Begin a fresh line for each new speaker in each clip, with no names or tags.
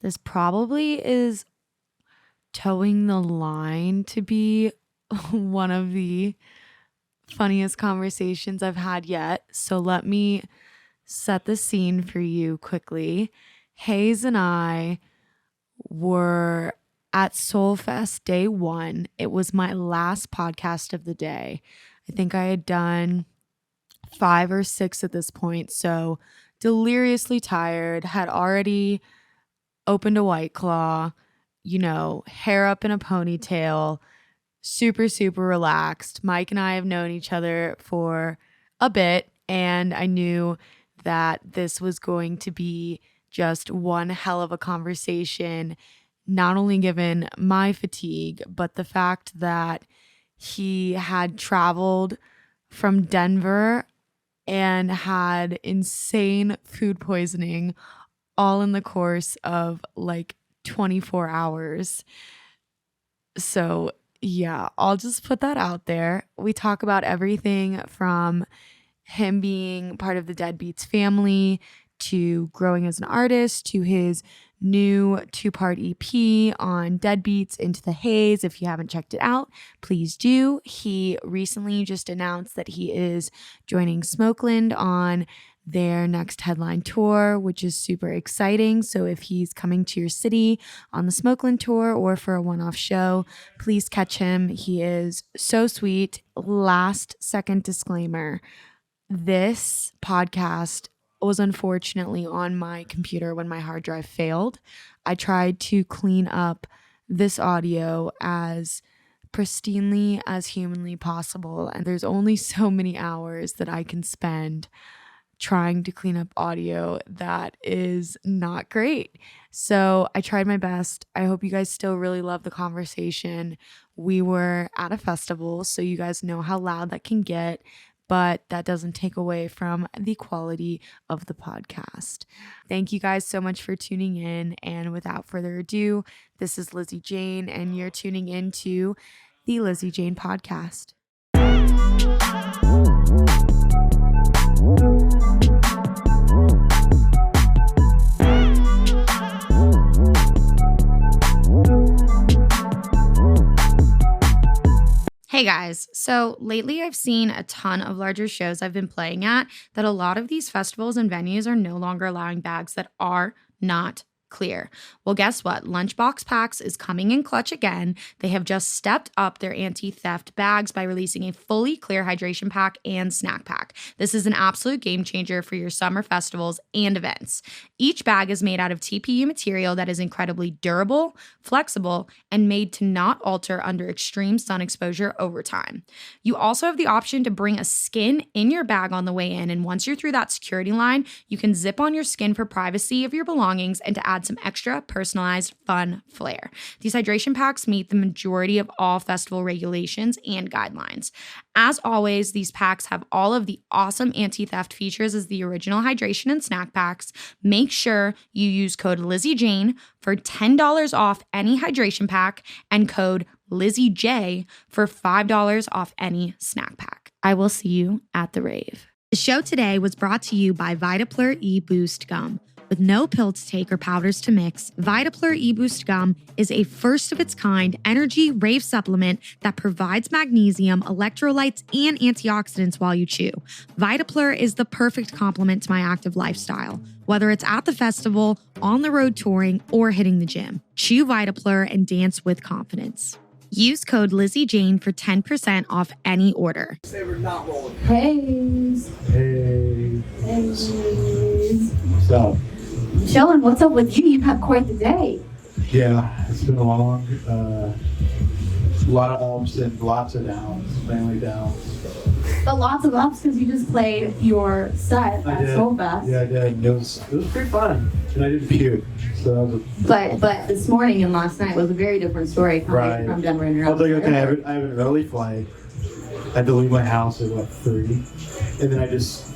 This probably is towing the line to be one of the funniest conversations I've had yet. So let me set the scene for you quickly. HEYZ and I were at SolFest day 1. It was my last podcast of the day. I think I had done 5 or 6 at this point. So deliriously tired, had already opened a White Claw, hair up in a ponytail, super, super relaxed. Mike and I have known each other for a bit, and I knew that this was going to be just one hell of a conversation, not only given my fatigue, but the fact that he had traveled from Denver and had insane food poisoning all in the course of like 24 hours. So yeah, I'll just put that out there. We talk about everything from him being part of the Deadbeats family to growing as an artist to his new 2-part EP on Deadbeats Into the HEYZ. If you haven't checked it out, please do. He recently just announced that he is joining Smokeland on their next headline tour, which is super exciting. So if he's coming to your city on the Smokeland tour or for a one-off show, please catch him. He is so sweet. Last second disclaimer. This podcast was unfortunately on my computer when my hard drive failed. I tried to clean up this audio as pristinely as humanly possible, and there's only so many hours that I can spend trying to clean up audio that is not great. So I tried my best. I hope you guys still really love the conversation. We were at a festival, so you guys know how loud that can get, but that doesn't take away from the quality of the podcast. Thank you guys so much for tuning in. And without further ado, this is Lizzy Jane, and you're tuning into the Lizzy Jane Podcast. Hey guys, so lately I've seen a ton of larger shows I've been playing at that a lot of these festivals and venues are no longer allowing bags that are not clear. Well, guess what? Lunchbox Packs is coming in clutch again. They have just stepped up their anti-theft bags by releasing a fully clear hydration pack and snack pack. This is an absolute game changer for your summer festivals and events. Each bag is made out of TPU material that is incredibly durable, flexible, and made to not alter under extreme sun exposure over time. You also have the option to bring a skin in your bag on the way in, and once you're through that security line, you can zip on your skin for privacy of your belongings and to add some extra personalized fun flair. These hydration packs meet the majority of all festival regulations and guidelines. As always, these packs have all of the awesome anti-theft features as the original hydration and snack packs. Make sure you use code LizzyJane for $10 off any hydration pack and code LizzyJ for $5 off any snack pack. I will see you at the rave. The show today was brought to you by Vitaplur E-Boost Gum. With no pill to take or powders to mix, Vitaplur E-Boost Gum is a first-of-its-kind energy rave supplement that provides magnesium, electrolytes, and antioxidants while you chew. Vitaplur is the perfect complement to my active lifestyle, whether it's at the festival, on the road touring, or hitting the gym. Chew Vitaplur and dance with confidence. Use code LizzyJane for 10% off any order.
They were not rolling.
HEYZ.
Hey.
HEYZ.
What's up?
Chillin', what's up with you? You've had quite the day.
Yeah, it's been long. A lot of ups and lots of downs, mainly downs.
But lots of ups because you just played your set
I
at
did.
SolFest.
Yeah, I did. It was pretty fun. And I didn't puke. So that was
But this morning and last night was a very different story coming
Right.
from Denver and
I was like, okay, I have an early flight. I had to leave my house at 3. And then I just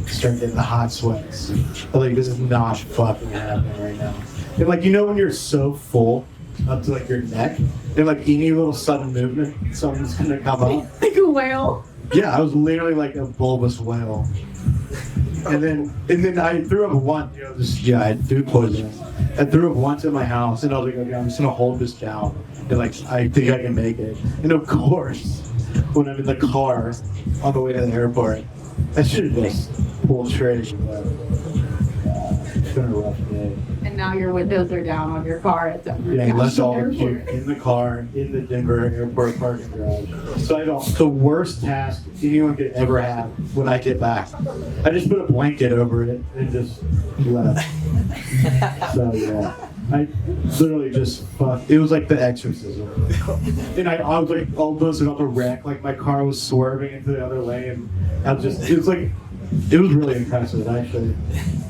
started getting the hot sweats. I was like, this is not fucking happening right now. And like, when you're so full up to like your neck, and like any little sudden movement, something's gonna come up.
Like a whale.
Yeah, I was literally like a bulbous whale. And then I threw up once, I had food poisoning. I threw up once at my house, and I was like, okay, I'm just gonna hold this down, and like, I think I can make it. And of course, when I'm in the car on the way to the airport, I should have just pulled straight. But it's been a rough day.
And now your windows are down on your car at Denver.
Yeah, left all
Airport.
puke in the car in the Denver airport parking garage. So I don't. The worst task anyone could ever have when I get back. I just put a blanket over it and just left. So yeah, I literally just fucked. It was like the exorcism. And I was like almost about to wreck. Like my car was swerving into the other lane. It was really impressive actually,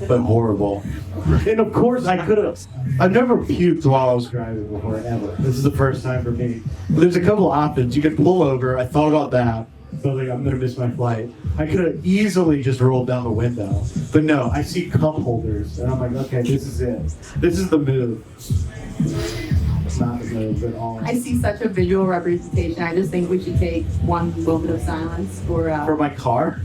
but horrible. And of course I've never puked while I was driving before, ever. This is the first time for me. But there's a couple options. You could pull over. I thought about that. So I was like, I'm gonna miss my flight. I could have easily just rolled down the window. But no, I see cup holders and I'm like, okay, this is it. This is the move. It's not the move at all.
I see such a visual representation. I just think we should take one moment of silence
for my car?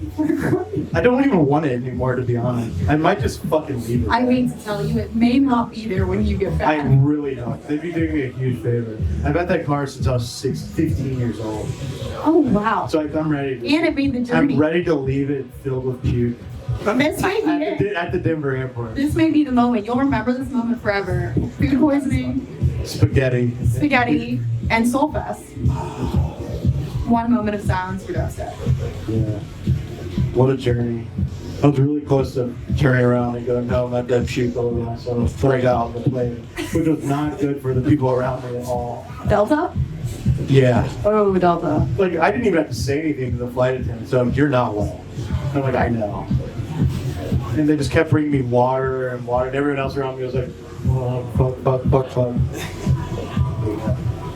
I don't even want it anymore, to be honest. I might just fucking leave it.
I hate to tell you, it may not be there when you get back.
I really don't. They'd be doing me a huge favor. I've had that car since I was 15 years old.
Oh, wow.
So I'm ready.
And it made the journey.
I'm ready to leave it filled with puke.
This may be it.
At the Denver airport.
This may be the moment. You'll remember this moment forever. Food poisoning,
Spaghetti,
and SolFest. One moment of silence for Dustin.
Yeah. What a journey. I was really close to turning around and going, no, my dead puke all over myself, throwing out on the plane, which was not good for the people around me at all.
Delta?
Yeah.
Oh, Delta.
Like, I didn't even have to say anything to the flight attendant, so you're not well. I'm like, I know. And they just kept bringing me water, and everyone else around me was like, oh, fuck.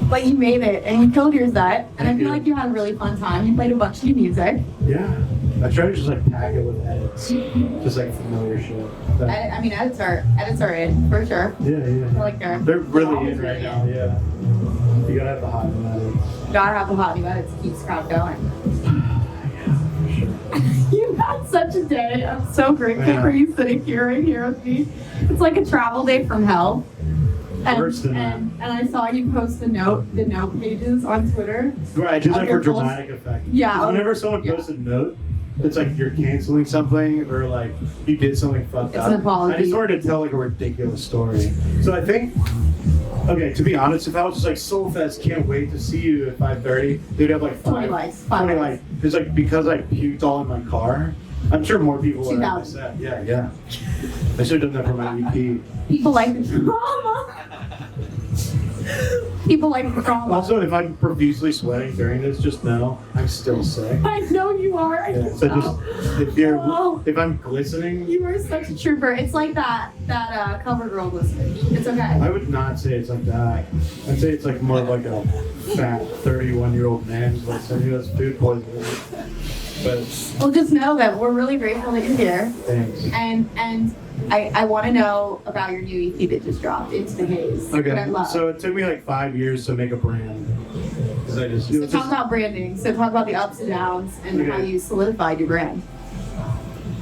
But you made it, and you killed your set, and I feel like you had a really fun time. You played a bunch of new music.
Yeah. I try to just like pack it with edits. Just like familiar shit.
Edits are in, for sure.
Yeah.
I like
they're really in right now, yeah. You gotta have the hot new edits.
Gotta have the hot new edits to keep the crowd going. You had such a day. I'm so grateful for you sitting here right here with me. It's like a travel day from hell. And I saw you post the note pages on Twitter.
Right, I do that for dramatic effect.
Yeah.
Whenever someone posts a note, it's like you're canceling something or like you did something fucked up.
It's an apology.
I just wanted to tell like a ridiculous story. So I think, okay, to be honest, if I was just like SolFest, can't wait to see you at 5:30, they'd have like
20 likes.
20 likes. It's like because I puked all in my car. I'm sure more people would have said, yeah. I should have done that for my EP.
People like the drama. People like the drama.
Also, if I'm profusely sweating during this, just know I'm still sick.
I know you are.
So if I'm glistening,
you are such a trooper. It's like that cover girl glistening. It's okay.
I would not say it's like that. I'd say it's like more like a fat 31-year-old man glistening who has food poisoning. But
well, just know that we're really grateful that you're here.
Thanks.
And I want to know about your new EP that just dropped, Into the HEYZ.
Okay, so it took me like 5 years to make a brand.
So talk about branding. So talk about the ups and downs and how you solidified your brand.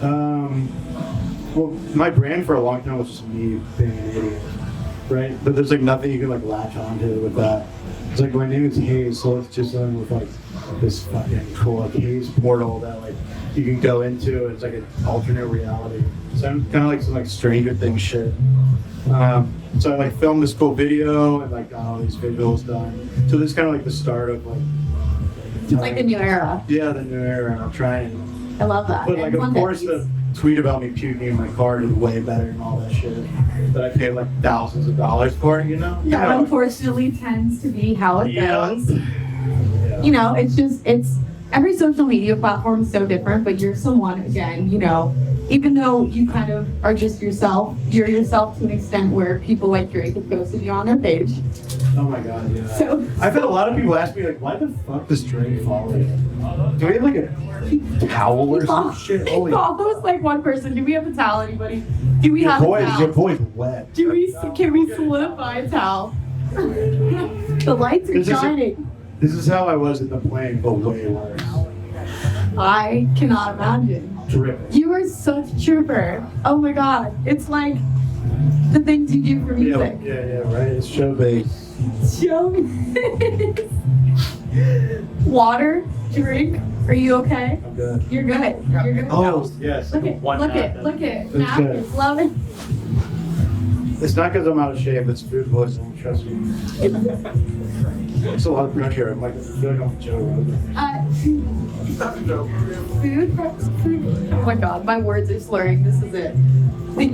Well, my brand for a long time was just me being an idiot, right? But there's like nothing you can like latch onto with that. It's like my name is HEYZ, so it's just something with like this fucking cool like HEYZ portal that like you can go into. It's like an alternate reality. So I'm kind of like some like Stranger Things shit. So I like filmed this cool video and like got all these visuals done. So this is kind of like the start of like.
It's like the new era.
Yeah, the new era. And I'm trying.
I love that.
But like, of course, the tweet about me puking in my car is way better than all that shit that I paid like thousands of dollars for, you know?
That unfortunately tends to be how it goes.
Yeah.
You know, it's every social media platform is so different, but you're someone, again, you know, even though you kind of are just yourself, you're yourself to an extent where people like Drake have posted you on their page.
Oh my god, yeah.
So
I've had a lot of people ask me, like, why the fuck does Drake follow you? Do we have like a towel or some shit? Holy
follows like one person. Do we have a towel, anybody? Do we have a towel?
Your boy's wet.
Can we solidify a towel? The lights are shining.
This is how I was at the plane, but way worse.
I cannot imagine.
dripping.
You are such a trooper. Oh my god. It's like the things you do for music.
Yeah, right. It's show based.
Show water, drink. Are you okay?
I'm good.
You're good. You're good.
Oh, yes.
Look at
One
look
napkin.
at look at
It's
napkins.
good.
Love it.
It's not because I'm out of shape. It's food poisoning. Trust me. It's a lot of pressure. I'm like, I feel like I'm Joe Rogan.
Food. Oh my god, my words are slurring. This is it.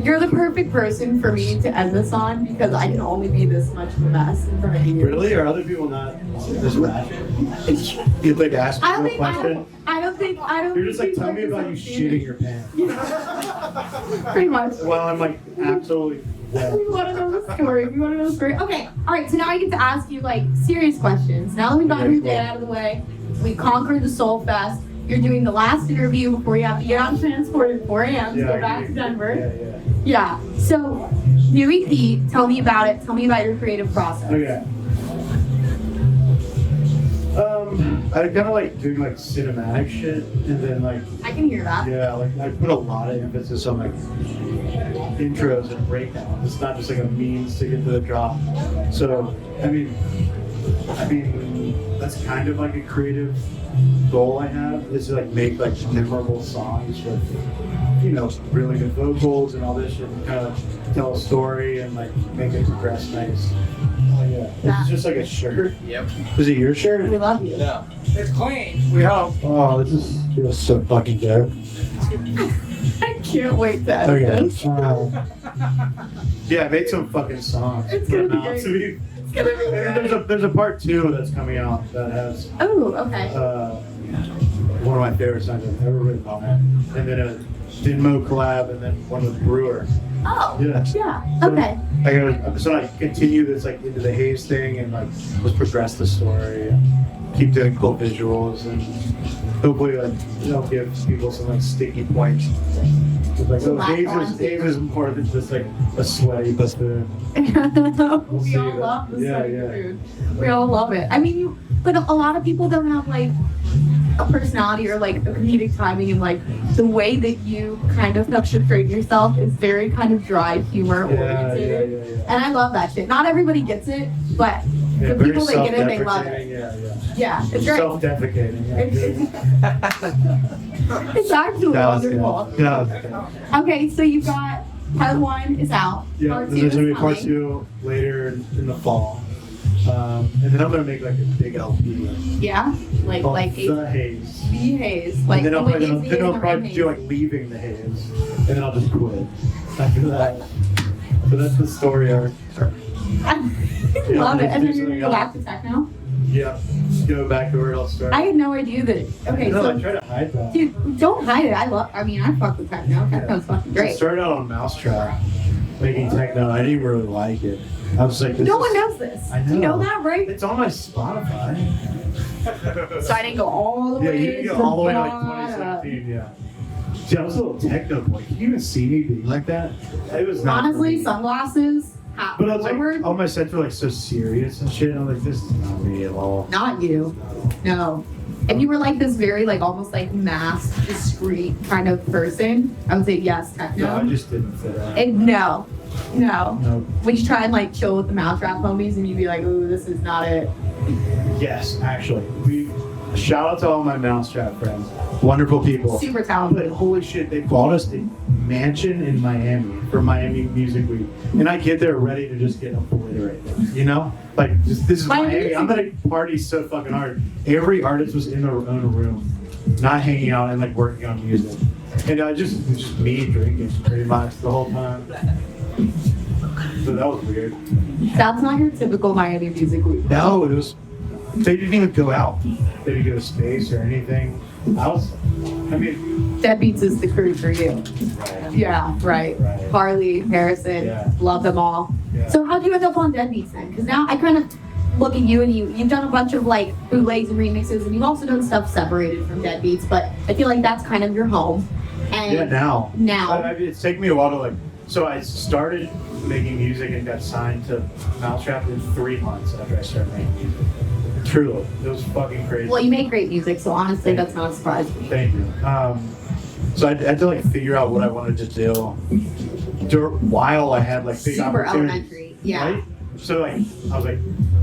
You're the perfect person for me to end this on because I can only be this much of a mess in front of you.
Really? Are other people not this bad? You'd like ask me a question?
I don't think.
You're just like, tell me about you shitting your pants.
Pretty much.
Well, I'm like, absolutely. Yeah.
We want to know the story. Okay. All right. So now I get to ask you like serious questions. Now that we've gotten your day out of the way, we conquered the SolFest. You're doing the last interview before you have to get on transport at 4 a.m. to go back to Denver. Yeah. So, new EP. Tell me about it. Tell me about your creative process.
Okay. I kind of like doing like cinematic shit, and then like
I can hear that.
yeah, like I put a lot of emphasis on like intros and breakdowns. It's not just like a means to get to the drop. So I mean that's kind of like a creative goal I have, is to like make like memorable songs with, you know, really good vocals and all this shit, and kind of tell a story and like make it progress nice. Oh yeah, this is just like a shirt.
Yep.
Is it your shirt?
We love you.
No. It's clean. We hope.
Oh, this is feels so fucking good.
I can't wait to edit
Okay.
this.
Yeah, I made some fucking songs.
It's gonna be
Now,
great.
to be-
It's gonna be great.
There's a part 2 that's coming out that has
Oh, okay.
one of my favorite songs I've ever written on it, and then a Dinmo collab, and then one with Brewer.
Oh.
Yeah.
Yeah. Okay.
So I continue this like into the HEYZ thing, and like let's progress the story, and keep doing cool visuals, and hopefully like give people some like sticky points. It's like, oh, HEYZ is more than just like a sweaty buffoon.
We all
see
love
that.
the
Yeah,
sweaty
yeah.
food. We all love it. I mean, but a lot of people don't have like a personality or like a comedic timing, and like the way that you kind of portray yourself is very kind of dry humor oriented.
Yeah.
And I love that shit. Not everybody gets it, but
Yeah,
the
very
people that get it, they love it.
self-deprecating, Yeah.
Yeah, it's great.
Self-deprecating.
It's actually
That was
wonderful.
good. Yeah, that was good.
Okay, so you've got part 1 is out.
Yeah,
Part 2
there's gonna
is
be part
coming.
2 later in the fall, and then I'm gonna make like a big LP
Yeah, like
called
like
The HEYZ.
the HEYZ. Like
And then I'll
what
probably,
is the
then I'll
HEYZ?
probably do like leaving the HEYZ, and then I'll just quit after that. So that's the story arc.
I love it. And then
do
you're gonna go
something
back to techno?
Yeah, go back to where it all started.
I had no idea that. Okay,
No, I
so
try to hide that.
dude, don't hide it. I fuck with techno. Techno's fucking
I
great.
started out on Mousetrap making techno. I didn't really like it. I was like, this
No
is-
one knows this.
I
You know
know.
that, right?
It's on my Spotify.
So I didn't go all the
Yeah,
way.
you can go all the way to like
bottom.
2017. Yeah. See, I was a little techno boy. Can you even see me being like that? It was not.
Honestly,
me.
sunglasses, hat
But I was
forward.
like, all my sets were like so serious and shit. I'm like, this is not me at all.
Not you. No. If you were like this very like almost like masked, discreet kind of person, I would say yes, techno.
No, I just didn't fit in.
No. No.
No.
When you try and like chill with the Mousetrap homies and you'd be like, ooh, this is not it.
Yes, actually. Shout out to all my Mousetrap friends. Wonderful people.
Super
But
talented.
holy shit, they bought us a mansion in Miami for Miami Music Week. And I get there ready to just get obliterated. You know? Like, this is
Miami
Miami. I'm
Music
gonna party so fucking hard. Every artist was in their own room, not hanging out and like working on music. And it was just me drinking pretty much the whole time. So that was weird.
That's not your typical Miami Music Week.
No, it was. They didn't even go out. They didn't go to space or anything. I mean,
Deadbeats is the crew for you. Yeah, right.
Right.
Harley, Harrison,
Yeah.
love them all.
Yeah.
So how'd you end up on Deadbeats then? Because now I kind of look at you and you've done a bunch of like bootlegs and remixes, and you've also done stuff separated from Deadbeats, but I feel like that's kind of your home. And
yeah, now.
Now.
It's taken me a while to like. So I started making music and got signed to Mousetrap in 3 months after I started making music. Truly, it was fucking crazy.
Well, you make great music, so honestly, that's not a surprise.
Thank you. So I had to like figure out what I wanted to do while I had like big
Super
opportunities.
elementary. Yeah.
Right? So like I was like,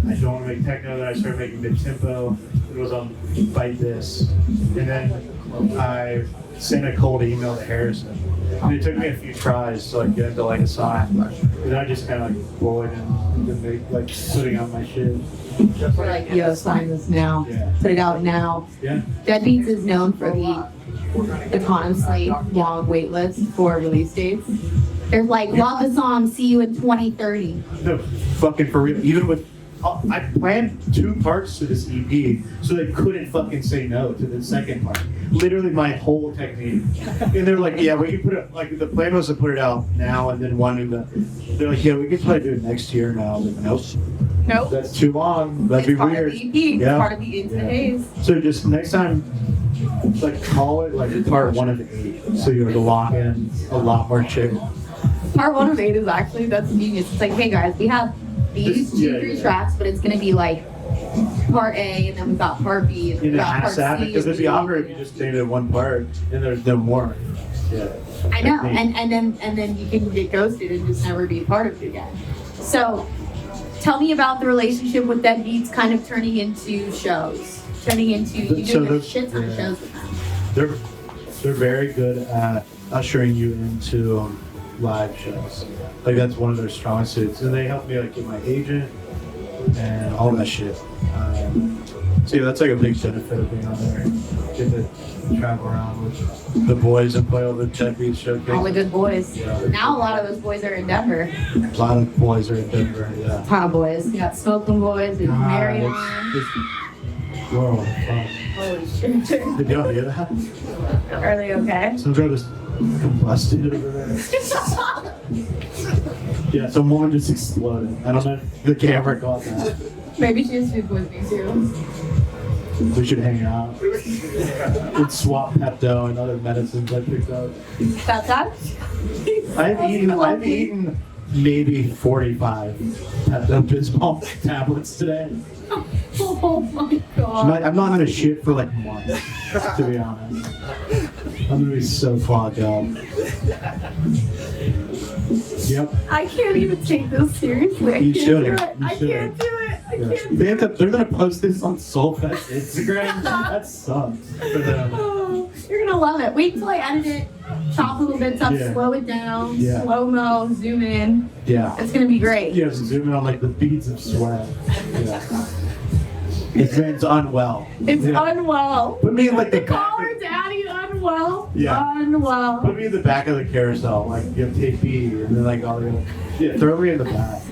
I don't want to make techno. Then I started making mid-tempo. It was on Bite This, and then I sent a cold email to Harrison. And it took me a few tries to like get into like a song. And I just kind of like bored and make like putting out my shit.
We're like, yo, sign this now.
Yeah.
Put it out now.
Yeah.
Deadbeats is known for the constantly long wait list for release dates. There's like, love the song, see you in 2030.
No, fucking for real. Even with, I planned 2 parts to this EP, so they couldn't fucking say no to the second part. Literally my whole technique. And they're like, yeah, we can put it, like the plan was to put it out now and then one in the, they're like, yeah, we can probably do it next year now. I was like, nope.
Nope.
That's too long. That'd be weird.
Part of the EP. It's part of the Into the Haze.
So just next time, like call it like part 1 of 8. So you're to lock in a lot more shit.
Part 1 of 8 is actually, that's genius. It's like, hey guys, we have these 3 tracks, but it's gonna be like part A, and then we've got part B, and
In
we've
a
got part
half
C.
because it'd be awkward if you just stayed in one part and there's no more. Yeah.
I know,
Technique.
and then you can get ghosted and just never be a part of it again. So, tell me about the relationship with Deadbeats kind of turning into shows, turning into you
So
doing a
the-
shit ton of
yeah.
shows with them.
They're very good at ushering you into live shows. Like that's one of their strong suits, and they help me like get my agent and all that shit. So yeah, that's like a big benefit of being on there. Get to travel around with the boys and play all the Deadbeats showcases.
All the good boys.
Yeah.
Now a lot of those boys are in Denver.
A lot of boys are in Denver. Yeah.
Ton of boys. You got Smoking Boys, and Marion.
Whoa, fuck.
Holy shit.
Did y'all hear that?
Are they okay?
Some girl just combusted over there. Yeah, some woman just exploded. I don't know if the camera caught that.
Maybe she has food with me too.
We should hang out. We'd swap Pepto and other medicines I picked up.
That's that?
I've eaten maybe 45 Pepto-Bismol tablets today.
Oh my god.
I'm not gonna shit for like months, to be honest. I'm gonna be so clogged up. Yep.
I can't even take this seriously. I
You
can't
shouldn't.
do it.
You
I
shouldn't.
can't do it. I
Yeah.
can't do
They're gonna post this on SolFest Instagram. That sucks for them.
Oh, you're gonna love it. Wait till I edit it, chop little bits up,
Yeah.
slow it down,
Yeah.
slow mo, zoom in.
Yeah.
It's gonna be great.
Yeah, zoom in on like the beads of sweat. Yeah. This man's unwell.
It's
Yeah.
unwell.
Put me in like the
They call
back.
her daddy unwell.
Yeah.
Unwell.
Put me in the back of the carousel. Like you have tape B, and then like all the. Yeah, throw me in the back.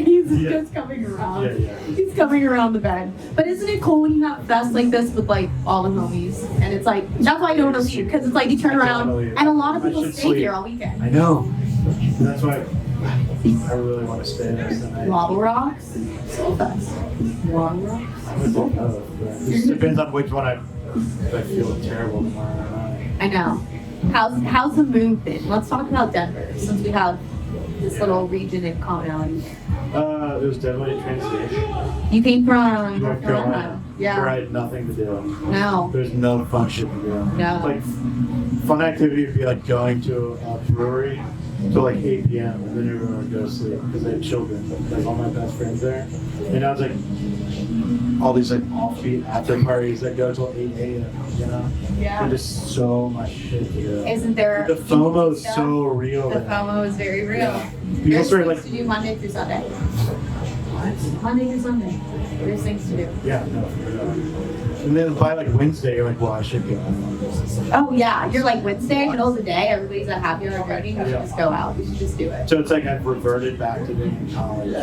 He's
Yeah.
just coming around.
Yeah.
He's coming around the bed. But isn't it cool when you have fests like this with like all the homies? And it's like, that's why I don't want to leave, because it's like you turn
I don't
around
wanna leave.
and a lot of
I
people
should
stay
sleep.
here all weekend.
I know. That's why I really want to stay there tonight.
Wobble Rocks, SolFest. Wobble Rocks.
I don't know, but it just depends on which one I feel terrible tomorrow night.
I know. How's the move been? Let's talk about Denver, since we have this little region in commonality.
It was definitely a transition.
You came from
North Carolina.
Yeah.
Where I had nothing to do.
No.
There's no fun shit to do.
No.
Like, fun activity would be like going to a brewery till like 8 p.m. and then everyone would go to sleep because I had children, like all my best friends there. And I was like, all these like offbeat after parties that go till 8 a.m. You know?
Yeah.
And just so much shit to do.
Isn't there?
The FOMO is so real.
The
there.
FOMO is very real.
Yeah. People
There's
start
things
like,
to do Monday through Sunday. Monday through Sunday. There's things to do.
yeah, no, for real. And then by like Wednesday, you're like, well, I should go.
Oh yeah, you're like Wednesday, middle of the day, everybody's at happy hour party, we should just go out. We should just do it.
So it's like I've reverted back to being in college,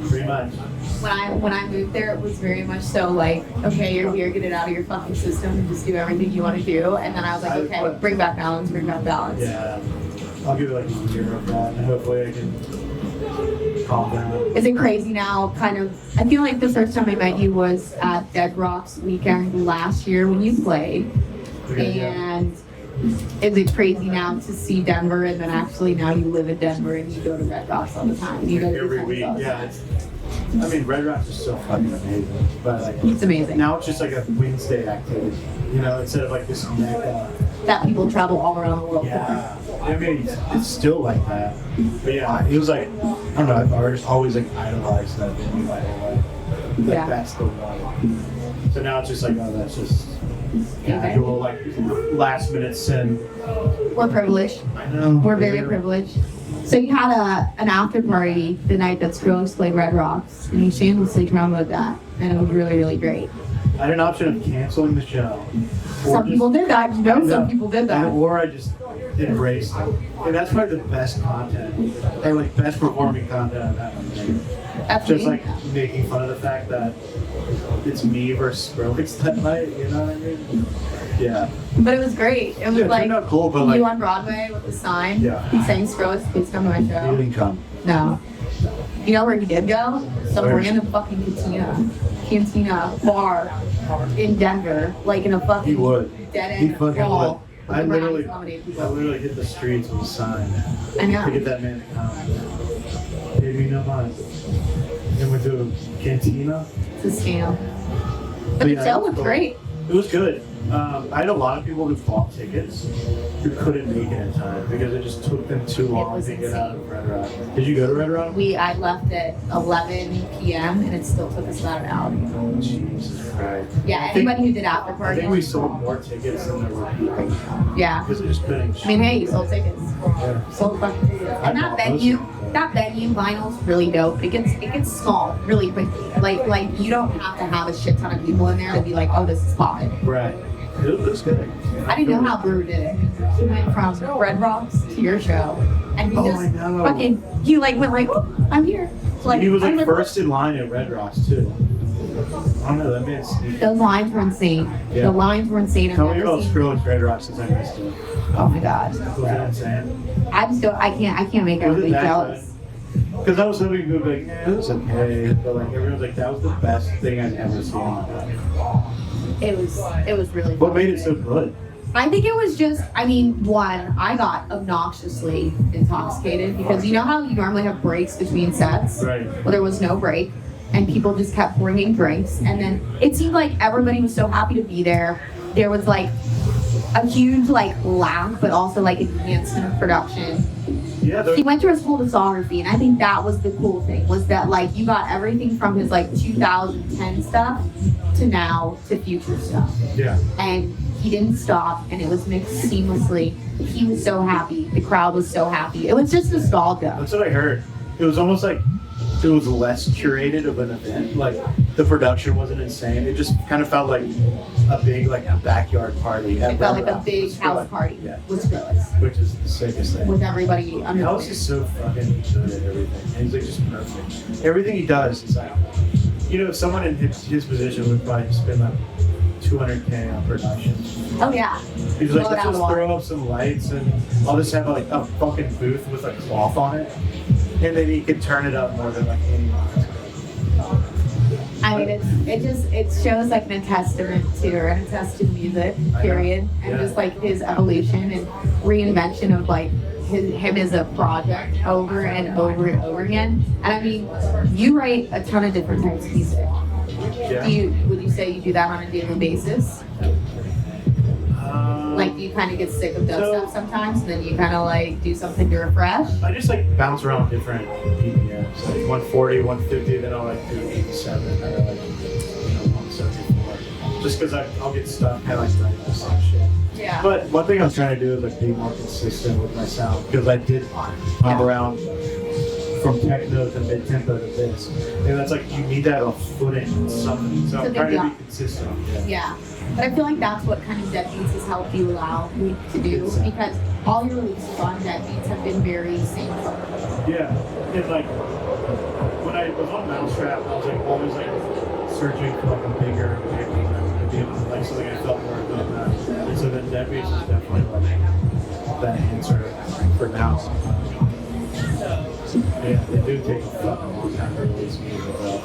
pretty much.
When I moved there, it was very much so like, okay, you're here, get it out of your fucking system and just do everything you want to do. And then I was like, okay, bring back balance, bring back balance.
Yeah, I'll give it like a year of that, and hopefully I can calm down.
Is it crazy now? Kind of. I feel like the first time I met you was at Dead Rocks weekend last year when you played.
Okay, yeah.
And is it crazy now to see Denver and then actually now you live in Denver and you go to Red Rocks all the time? You go to
Every
these
week,
all the
yeah.
time.
I mean, Red Rocks is so fucking amazing, but like
It's amazing.
now it's just like a Wednesday activity, you know, instead of like this mega
that people travel all around the world
Yeah. I mean, it's still like that. But yeah, it was like, I don't know, I've always like idolized that venue my whole life. Like,
Yeah.
that's the one. So now it's just like, oh, that's just
Okay.
casual, like last minute sin.
for. We're privileged.
I know.
We're very privileged. So you had an after party the night that Skrillex played Red Rocks, and you shamelessly promoted that, and it was really, really great.
I had an option of canceling the show.
Some people did that. You know, some people did that.
Or I just embraced it. And that's probably the best content. And like best performing content I've had on there.
That's
Just
me.
like making fun of the fact that it's me versus Skrillex that night, you know what I mean? Yeah.
But it was great. It was
Yeah, it
like
turned out cool, but like
you on Broadway with the sign.
Yeah.
He's saying Skrillex, please come to my
you
show.
didn't come.
No. You know where he did go? Some
Where?
random fucking cantina bar in Denver, like in a fucking
He would.
dead
He
end
fucking
wall.
would. I literally
I
hit the streets with a sign
I know.
to get that man to come. Gave me no mind. Then went to a cantina.
It's a scam. But
But
the
yeah,
show
it was
was
cool.
great.
It was good. I had a lot of people who bought tickets who couldn't make it in time because it just took them too long
was
to get out
insane.
of Red Rock. Did you go to Red Rock?
I left at 11 p.m. and it still took us about an hour.
Jesus Christ.
Yeah,
I think-
anybody who did after
I
party.
think we sold more tickets than there were people
Yeah.
because it just couldn't.
I mean, hey, you sold tickets.
Yeah.
Sold fucking tickets. And that venue, vinyl's really dope. It gets small really quickly. Like you don't have to have a shit ton of people in there to be like, oh, this is popping.
Right. It was good.
I didn't know how Brewer did it. He went from Red Rocks to your show, and he
Oh,
just
I know.
fucking he like went like, oh, I'm here. Like
He was like
I'm
first in line at Red Rocks too. I don't know, that man's sneaky.
Those lines were insane.
Yeah.
The lines were insane. I've
Tell me
never
about
seen.
Skrillex Red Rocks since I missed it.
Oh my god.
Was it insane?
I just don't. I can't make
Was it
everybody
that
jealous.
Because I was hoping people would be like, yeah, it was okay. But like everyone's like, that was the best thing I've ever seen in my life.
It was really.
What
fun.
made it so good?
I think it was just, I mean, one, I got obnoxiously intoxicated because you know how you normally have breaks between sets?
Right.
Well, there was no break and people just kept bringing drinks. And then it seemed like everybody was so happy to be there. There was like a huge like laugh, but also like enhancement of production.
Yeah,
He went through his whole discography, and I think that was the cool thing, was that like you got everything from his like 2010 stuff to now to future stuff.
yeah.
And he didn't stop, and it was mixed seamlessly. He was so happy. The crowd was so happy. It was just nostalgia.
That's what I heard. It was almost like it was less curated of an event. Like the production wasn't insane. It just kind of felt like a big like backyard party.
It felt like a big house party
Yeah.
with Skrillex,
Which is the sickest thing.
with everybody under
House is so fucking good at everything. And he's like just perfect. Everything he does is like, you know, someone in his position would probably spend like $200K on production.
Oh yeah.
He's like,
Blow it
let's
out of
just
the water.
throw up some lights and I'll just have like a fucking booth with a cloth on it. And then he could turn it up more than like anyone else.
I mean, it shows like an testament to music, period, and
Yeah.
just like his evolution and reinvention of like him as a project over and over and over again. And I mean, you write a ton of different types of music.
Yeah.
Would you say you do that on a daily basis? Like, do you kind of get sick of dubstep sometimes, and then you kind of like do something to refresh?
I just like bounce around different BPMs, like 140, 150, then I'll like do 87, then I'll like, 174. Just because I'll get stuck and like writing the same shit.
Yeah.
But one thing I was trying to do is like be more consistent with my sound because I did hop around from techno to mid-tempo to this. And that's like, you need that footing in something. So I'm trying to be consistent.
Yeah. But I feel like that's what kind of Deadbeats has helped you allow me to do, because all your releases on Deadbeats have been very same.
Yeah. And like, when I was on Mousetrap, I was like always like searching for like a bigger like something I felt more about that. And so then Deadbeats is definitely like that answer for now. Yeah, they do take a fucking long time to release music though.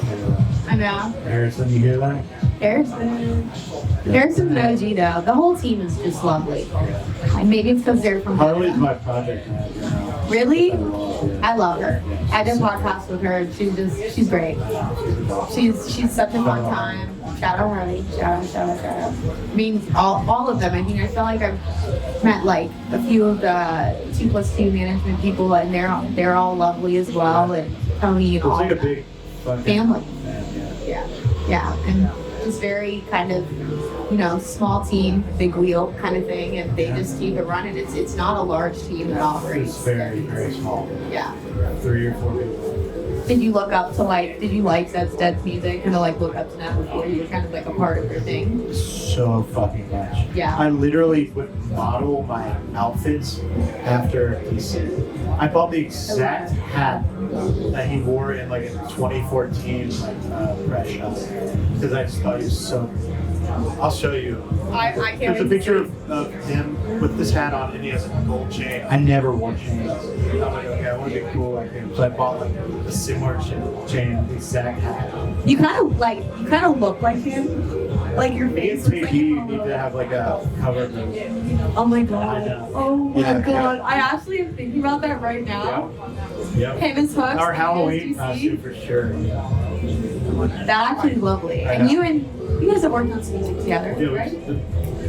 I know.
Harrison, you hear that?
Harrison's an OG though. The whole team is just lovely. And maybe it's because they're from
Harley's my project manager now.
Really?
I love
I love her. I did podcasts with her. She's great. She's such a fun time. Shout out Harley. Shout out. I mean, all of them. I mean, I feel like I've met like a few of the 2+2 management people, and they're all lovely as well. And Tony,
It's like a big
family. Yeah, and just very kind of, small team, big wheel kind of thing, and they just keep it running. It's not a large team that operates.
It's very, very small.
Yeah.
3 or 4 people.
Did you look up to did you like Dead's music? Kind of like look up to them before you were kind of like a part of their thing?
So fucking much.
Yeah.
I literally would model my outfits after DC. I bought the exact hat that he wore in like a 2014 press shop because I just thought he was so. I'll show you.
I can't.
There's a picture of him with this hat on, and he has a gold chain. I never wore chains. I'm like, okay, I want to be cool like him. So I bought like a similar chain, exact hat.
You kind of look like him. Like your face.
Me and KD need to have like a cover of those.
Oh my god. Oh my
Yeah,
god.
yeah.
I actually am thinking about that right now.
Yep.
Him and Hooks.
Our Halloween
SDC.
costume for sure.
That actually is lovely.
I
And
know.
you guys have worked on some music together,
Yeah,
right?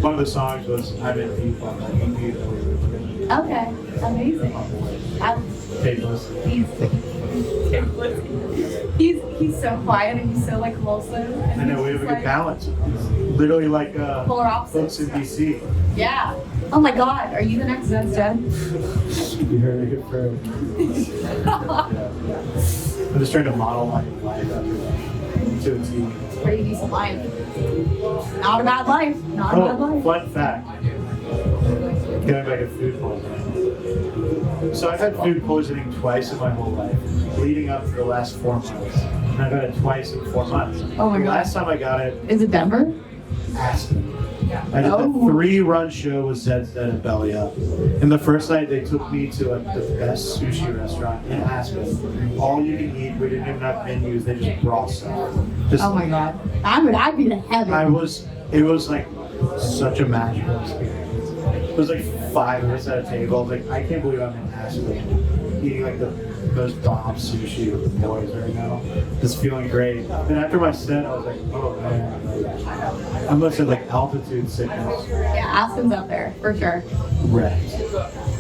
one of the songs was I'm in deep on that EP that we were doing.
Okay. Amazing.
Tapeless.
He's so quiet and he's so like close.
I know we have a good balance. Literally like
Polar opposites.
folks in DC.
Yeah. Oh my god. Are you the next Dead?
You heard it first. I'm just trying to model my life to the T.
Pretty decent life. Not a bad life. Not a bad life.
Fun fact. Going back to food poisoning. So I've had food poisoning twice in my whole life, leading up to the last 4 months. And I've had it twice in 4 months.
Oh my
The
god.
last time I got it,
Is it Denver?
Aspen. I did a 3-run show with Zed's Dead and Belly Up. And the first night they took me to like the best sushi restaurant in Aspen. All you can eat. We didn't even have menus. They just brought stuff. Just,
Oh my god. I'd be to heaven.
It was like such a magical experience. It was like 5 of us at a table. I was like, I can't believe I'm in Aspen eating like the most bomb sushi with the boys right now. Just feeling great. And after my set, I was like, oh man, I must have like altitude sickness.
Yeah, Aspen's up there for sure.
Wrecked.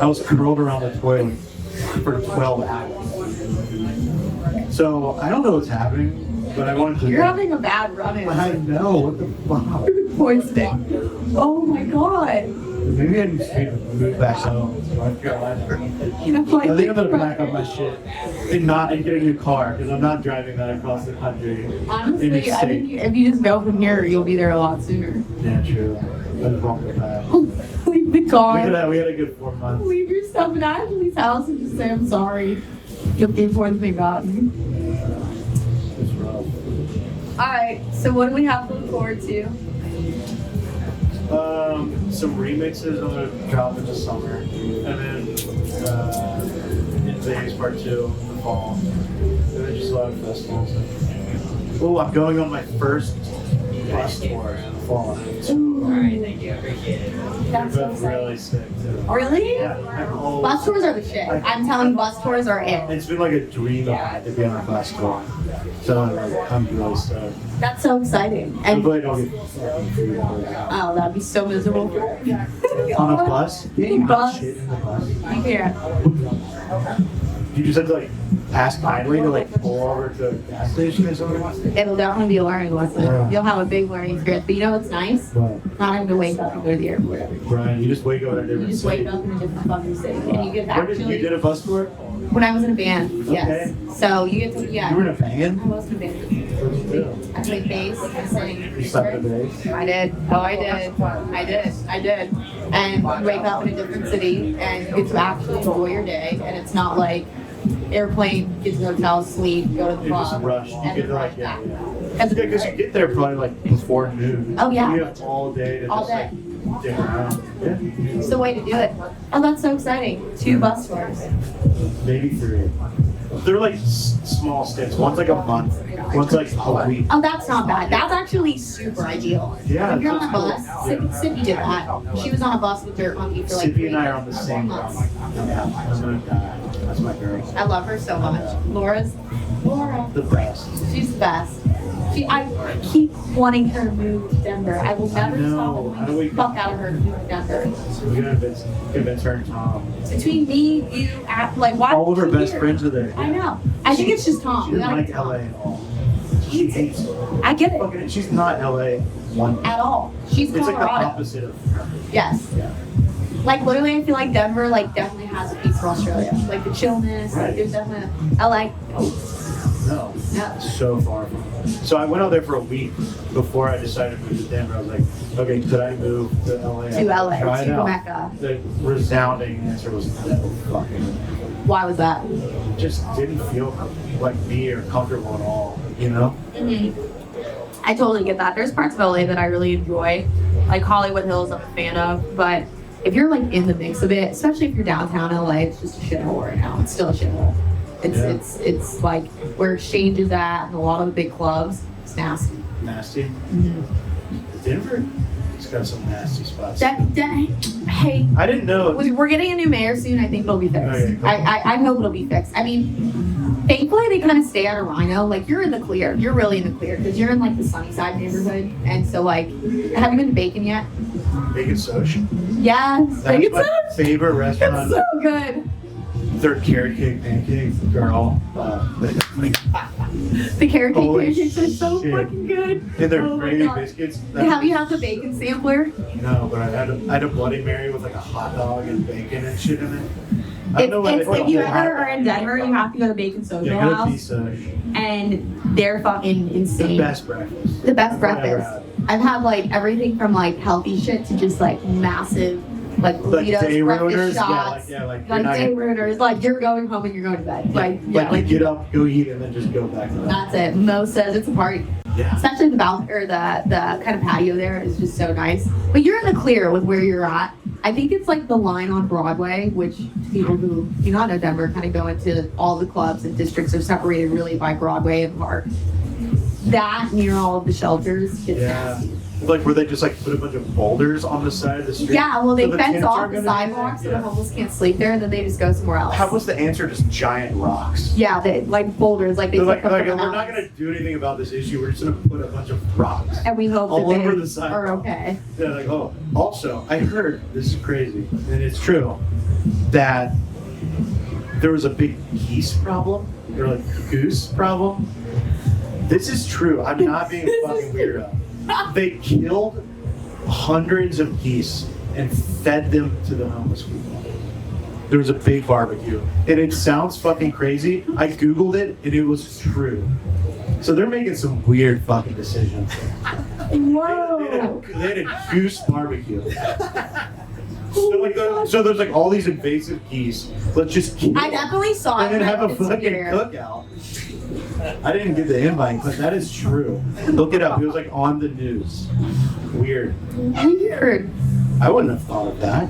I was curled around the toilet for 12 hours. So I don't know what's happening, but I wanted to.
You're having a bad run-in.
I know. What the fuck?
Poisoning. Oh my god.
Maybe I need to move back home to North Carolina.
You know, like,
I think I'm gonna pack up my shit and get a new car because I'm not driving that across the country.
honestly, I think if you just go from here, you'll be there a lot sooner.
Yeah, true. I just won't go back.
Leave the car.
We had a good 4 months.
Leave your stuff in Ashley's house and just say, I'm sorry. You'll pay for anything about me.
It's rough.
Alright, so what do we have to look forward to?
Some remixes I'm gonna drop in the summer, and then in HEYZ Part 2 in the fall, and then just a lot of festivals. Oh, I'm going on my first bus tour in the fall.
Alright, thank you. Appreciate it.
That's
They're
so
both
exciting.
really sick too.
Really?
Yeah,
Bus tours are the shit. I'm telling you, bus tours are it.
It's been like a dream of mine to be on a bus tour. So like, I'm really stoked.
That's so exciting. And
Hopefully I don't get fucking food
oh, that'd be so miserable.
on a bus. You
Bus.
shit in the bus.
Yeah.
You just have to like ask kindly to like pull over to a gas station or something.
It'll definitely be a learning lesson.
Yeah.
You'll have a big learning experience. But you know what's nice?
But
Not having to wake up and go to the airport every day.
Brian, you just wake up in a
You
different
just
city.
wake up in a different fucking city. And you get
Where did you
actually.
did a bus tour?
When I was in a band, yes.
Okay.
So you get to,
You were in
yeah.
a band?
I was in a band.
What'd you do?
I played bass, I sang.
You slept the bass?
I did. Oh, I did. And you wake up in a different city and you get to actually enjoy your day. And it's not like airplane, get to the hotel, sleep, go to the
You just
club.
rush. You
and
get to
rush
like yeah.
back.
Yeah, because you get there probably like before noon.
Oh, yeah.
You have all day to
All
just
day.
like dick around. Yeah.
It's the way to do it. Oh, that's so exciting. 2 bus tours.
Maybe 3. They're like small stints. One's like a month. One's like a week.
Oh, that's not bad. That's actually super ideal.
Yeah.
If you're on a bus, Sippy did that. She was on a bus with her monkey for like
Sippy
3
and I are on the same bus. Yeah, I'm gonna die. That's my girl.
I love her so much. Laura.
The best.
She's the best. I keep wanting her to move to Denver. I will never stop the fuck out of her to move to Denver.
We're gonna convince her and Tom.
Between me, you, like, why?
All of her best friends are there.
I know. I think it's just Tom.
She doesn't like LA at all. She hates it.
I get it.
She's not LA one
At all. She's
It's like the
Colorado.
opposite of her.
Yes.
Yeah.
Like literally, I feel like Denver like definitely has a piece for Australia. Like the chillness.
Right.
Like there's definitely LA.
No.
No.
So far from it. So I went out there for a week before I decided to move to Denver. I was like, okay, could I move to LA?
To LA,
Try it
to
out.
Mecca.
The resounding answer was no fucking.
Why was that?
It just didn't feel like me or comfortable at all, you know?
Mm-hmm. I totally get that. There's parts of LA that I really enjoy. Like Hollywood Hills, I'm a fan of. But if you're like in the mix of it, especially if you're downtown LA, it's just a shithole right now. It's still a shithole. It's like where Exchange is at and a lot of the big clubs. It's nasty.
Nasty?
Mm-hmm.
Denver? It's got some nasty spots.
Hey,
I didn't know.
we're getting a new mayor soon. I think it'll be fixed.
Okay, cool.
I hope it'll be fixed. I mean, thankfully they kind of stay out of Rhino. Like you're in the clear. You're really in the clear because you're in like the Sunnyside neighborhood. And so like, have you been to Bacon yet?
Bacon Soch.
Yes.
That's
Bacon
my
Soch.
favorite
It's
restaurant.
so good.
Their carrot cake pancake, girl.
The carrot cake
Holy
pancakes are so
shit.
fucking good.
And their
Oh my
gravy
God.
biscuits.
Have you had the bacon sampler?
No, but I had a Bloody Mary with like a hot dog and bacon and shit in it. I don't know why they put
If
a
you
whole
ever
hot
are in
dog.
Denver, you have to go to Bacon Social
Yeah, go to
House,
Pizza.
and they're fucking insane.
The best breakfast.
The best
I've ever
breakfast.
had.
I've had like everything from like healthy shit to just like massive like
Like
burritos,
day
breakfast
ruiners?
shots,
Like you're not
day
gonna-
ruiners. Like you're going home and you're going to bed. Like yeah,
Like you get up, go eat, and then just go back to that.
that's it. Mo says it's a party.
Yeah.
Especially the balcony or the kind of patio there is just so nice. But you're in the clear with where you're at. I think it's like the line on Broadway, which people who do not know Denver kind of go into all the clubs and districts are separated really by Broadway and Park. That near all of the shelters is
Yeah.
nasty.
Like where they just like put a bunch of boulders on the side of the street.
Yeah, well they
So the
fence
tenants
off
aren't
the
gonna do
sidewalks
that?
so
Yeah.
the homeless can't sleep there and then they just go somewhere else.
How was the answer just giant rocks?
Yeah, they like boulders, like they
They're
took
like,
them from
we're
the
not
mountains.
gonna do anything about this issue. We're just gonna put a bunch of rocks.
And we hope
all
that
over
they
the sidewalk.
are okay.
They're like, oh. Also, I heard this is crazy, and it's true, that there was a big geese problem, or like goose problem. This is true. I'm not being a fucking weirdo. They killed hundreds of geese and fed them to the homeless people. There was a big barbecue, and it sounds fucking crazy. I googled it, and it was true. So they're making some weird fucking decisions.
Whoa!
They had a goose barbecue. So there's like all these invasive geese. Let's just kill
I
them.
definitely saw
And
it.
then have a
It's
fucking
weird.
cookout. I didn't get the invite, but that is true. Look it up. It was like on the news. Weird.
Weird.
I wouldn't have thought of that.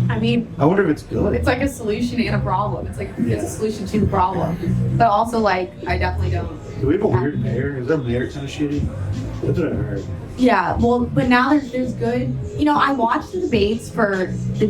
I mean,
I wonder if it's good.
it's like a solution and a problem. It's like
Yeah.
it's a solution to the problem. But also like I definitely don't.
Do we have a weird mayor? Is our mayor kind of shitty? That's what I heard.
Yeah, well, but now there's good. You know, I watched the debates for the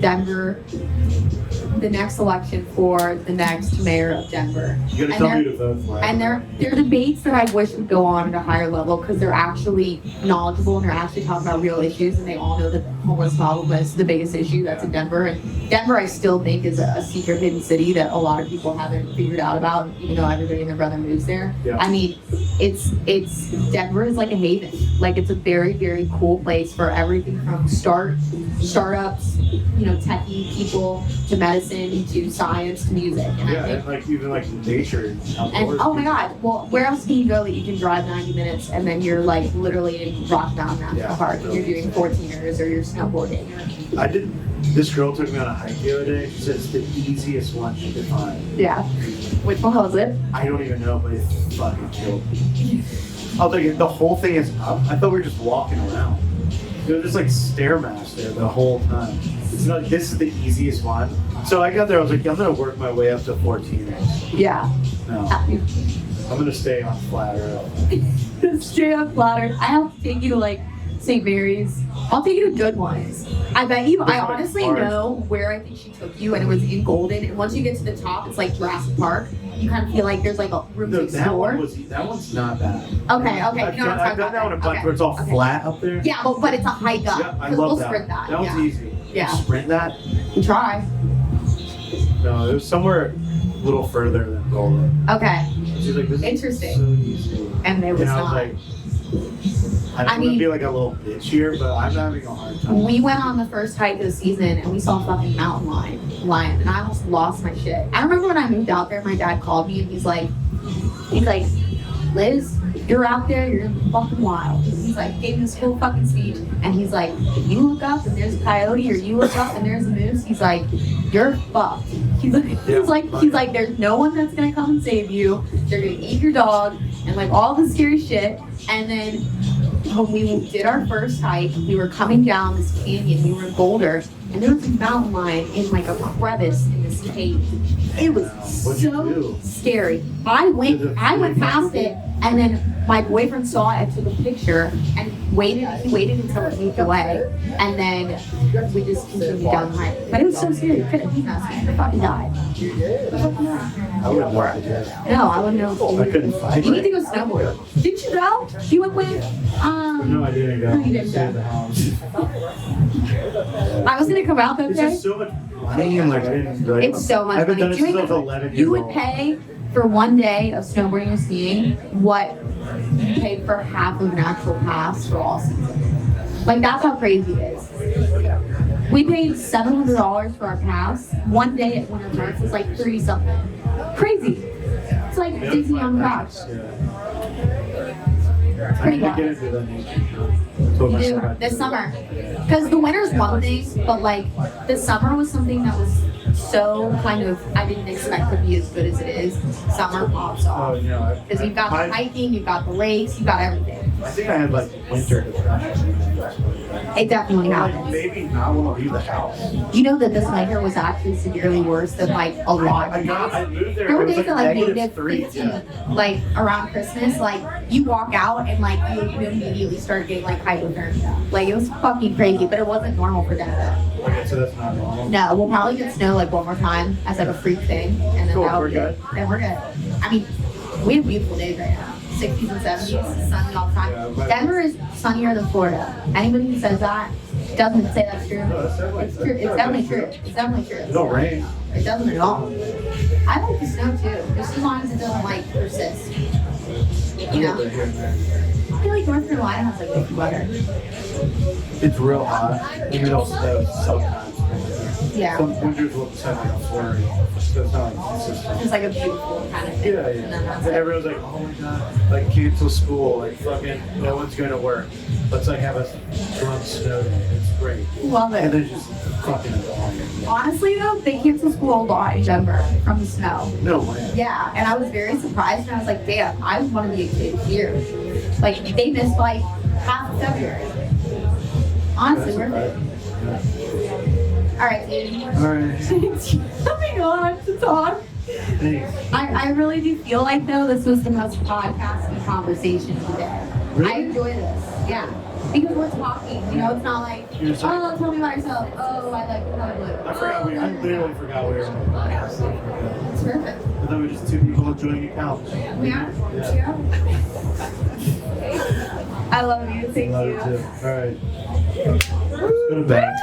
next election for the next mayor of Denver.
You gotta
And
tell
they're-
me to vote for it.
And they're debates that I wish would go on at a higher level because they're actually knowledgeable and they're actually talking about real issues and they all know that the homeless problem is the biggest issue that's in Denver. And Denver, I still think, is a secret hidden city that a lot of people haven't figured out about, even though everybody and their brother moves there.
Yeah.
I mean, it's Denver is like a haven. Like it's a very, very cool place for everything from startups, you know, techie people to medicine to science to music. And I
Yeah,
think
and like even like nature and
and
outdoors.
oh my god, well, where else can you go that you can drive 90 minutes and then you're like literally in Rock Mountain National
Yeah.
Park and you're doing 14ers or you're snowboarding?
I did. This girl took me on a hike the other day. She said it's the easiest one she could find.
Yeah. Which one was it?
I don't even know, but it fucking killed me. I was like, the whole thing is up. I thought we were just walking around. It was just like Stairmaster the whole time. It's not like, this is the easiest one. So I got there, I was like, I'm gonna work my way up to 14.
Yeah.
No. I'm gonna stay on flat earth.
Straight up flattered. I have to take you to like St. Mary's. I'll take you to good ones. I bet you, I honestly know where I think she took you, and it was in Golden. And once you get to the top, it's like Jurassic Park. You kind of feel like there's like a room to explore.
That one's not bad.
Okay.
I've done that one a bunch where it's all flat up there.
Yeah, but it's a hike up.
Yeah, I love
we'll sprint that.
That one's easy.
Yeah.
Sprint that?
Try.
No, it was somewhere a little further than Golden.
Okay.
She's like, this
interesting.
Is so easy.
And there was
I
not.
was like, I mean, to be like a little bitch here, but I'm having a hard time.
We went on the first hike of the season and we saw a fucking mountain lion, and I almost lost my shit. I remember when I moved out there, my dad called me and he's like, Liz, if you're out there, you're gonna be fucking wild. He's like, gave me this whole fucking speech, and he's like, if you look up and there's a coyote, or you look up and there's a moose, he's like, you're fucked. He's like, there's no one that's gonna come and save you. They're gonna eat your dog and like all this scary shit. And then when we did our first hike, we were coming down this canyon. We were in Boulder, and there was a mountain lion in like a crevice in this cave. It was so scary. I went past it, and then my boyfriend saw it and took a picture and waited until it moved away, and then we just continued down the hike. But it was so scary. It couldn't be us. We could have fucking died.
I wouldn't work it.
No, I wouldn't know.
I couldn't fight.
You need to go snowboard. Didn't you go? You went with
No, I didn't go.
No, you didn't go.
Stayed at the house.
I was gonna come out that
It's
day.
just so much money, and like I didn't. Like,
It's so much
I haven't
money.
done it since I was 11 years
You would
old.
pay for one day of snowboarding and skiing what you paid for half of an actual pass for all season. Like, that's how crazy it is. We paid $700 for our pass. One day at Winter Park was like 30-something. Crazy. It's like Disney on crack.
I need to get into that nature.
You do this summer, because the winter's one thing, but like the summer was something that was so kind of, I didn't expect to be as good as it is. Summer pops off because you've got the hiking, you've got the lakes, you've got everything.
I think I had like winter depression.
It definitely
Like,
happens.
maybe not want to leave the house.
You know that this winter was actually severely worse than like a lot of days.
I moved there.
There were
It was
days that like
negative
-3,
3.
like around Christmas, like you walk out and like you immediately start getting like hypothermia. Like it was fucking crazy, but it wasn't normal for Denver.
Okay, so that's not normal.
No, we'll probably get snow like one more time as like a freak thing, and then
Cool,
that'll
we're
be
good.
it. Then we're good. I mean, we have beautiful days right now. 60s and 70s, sunny all the time.
Yeah, but-
Denver is sunnier than Florida. Anybody who says that doesn't say that's true.
No, that's definitely-
It's true. It's definitely true. It's definitely true.
No rain.
It doesn't at all. I like the snow too, just as long as it doesn't like persist. You know, I feel like North Carolina has like good weather.
It's real hot. Even though snow sometimes.
Yeah,
Some winters will just have like a flurry. So it's not like consistent.
it's like a beautiful kind of thing.
Yeah,
And then
yeah.
that's
And
it.
everyone's like, oh my god, like cancel school, like fucking no one's gonna work. Let's like have a drunk snow day. It's great.
Love
And
it.
then just fucking annoying.
Honestly though, they cancel school a lot in Denver from the snow.
No way.
Yeah, and I was very surprised, and I was like, damn, I want to be a kid here. Like, they missed like half of February. Honestly, worth it. All right, dude.
Alright.
Coming on to talk.
Thanks.
I really do feel like, though, this was the most podcasty conversation of the day.
Really?
I enjoy this. Yeah. Because we're talking, you know, it's not like,
You're saying-
oh, tell me about yourself. Oh, I like the color blue.
I forgot I literally forgot we were on the podcast.
It's perfect.
I thought we were just two people enjoying a couch.
We are? Yeah. I love you. Thank
Love
you.
it too. Alright. Let's go to bed.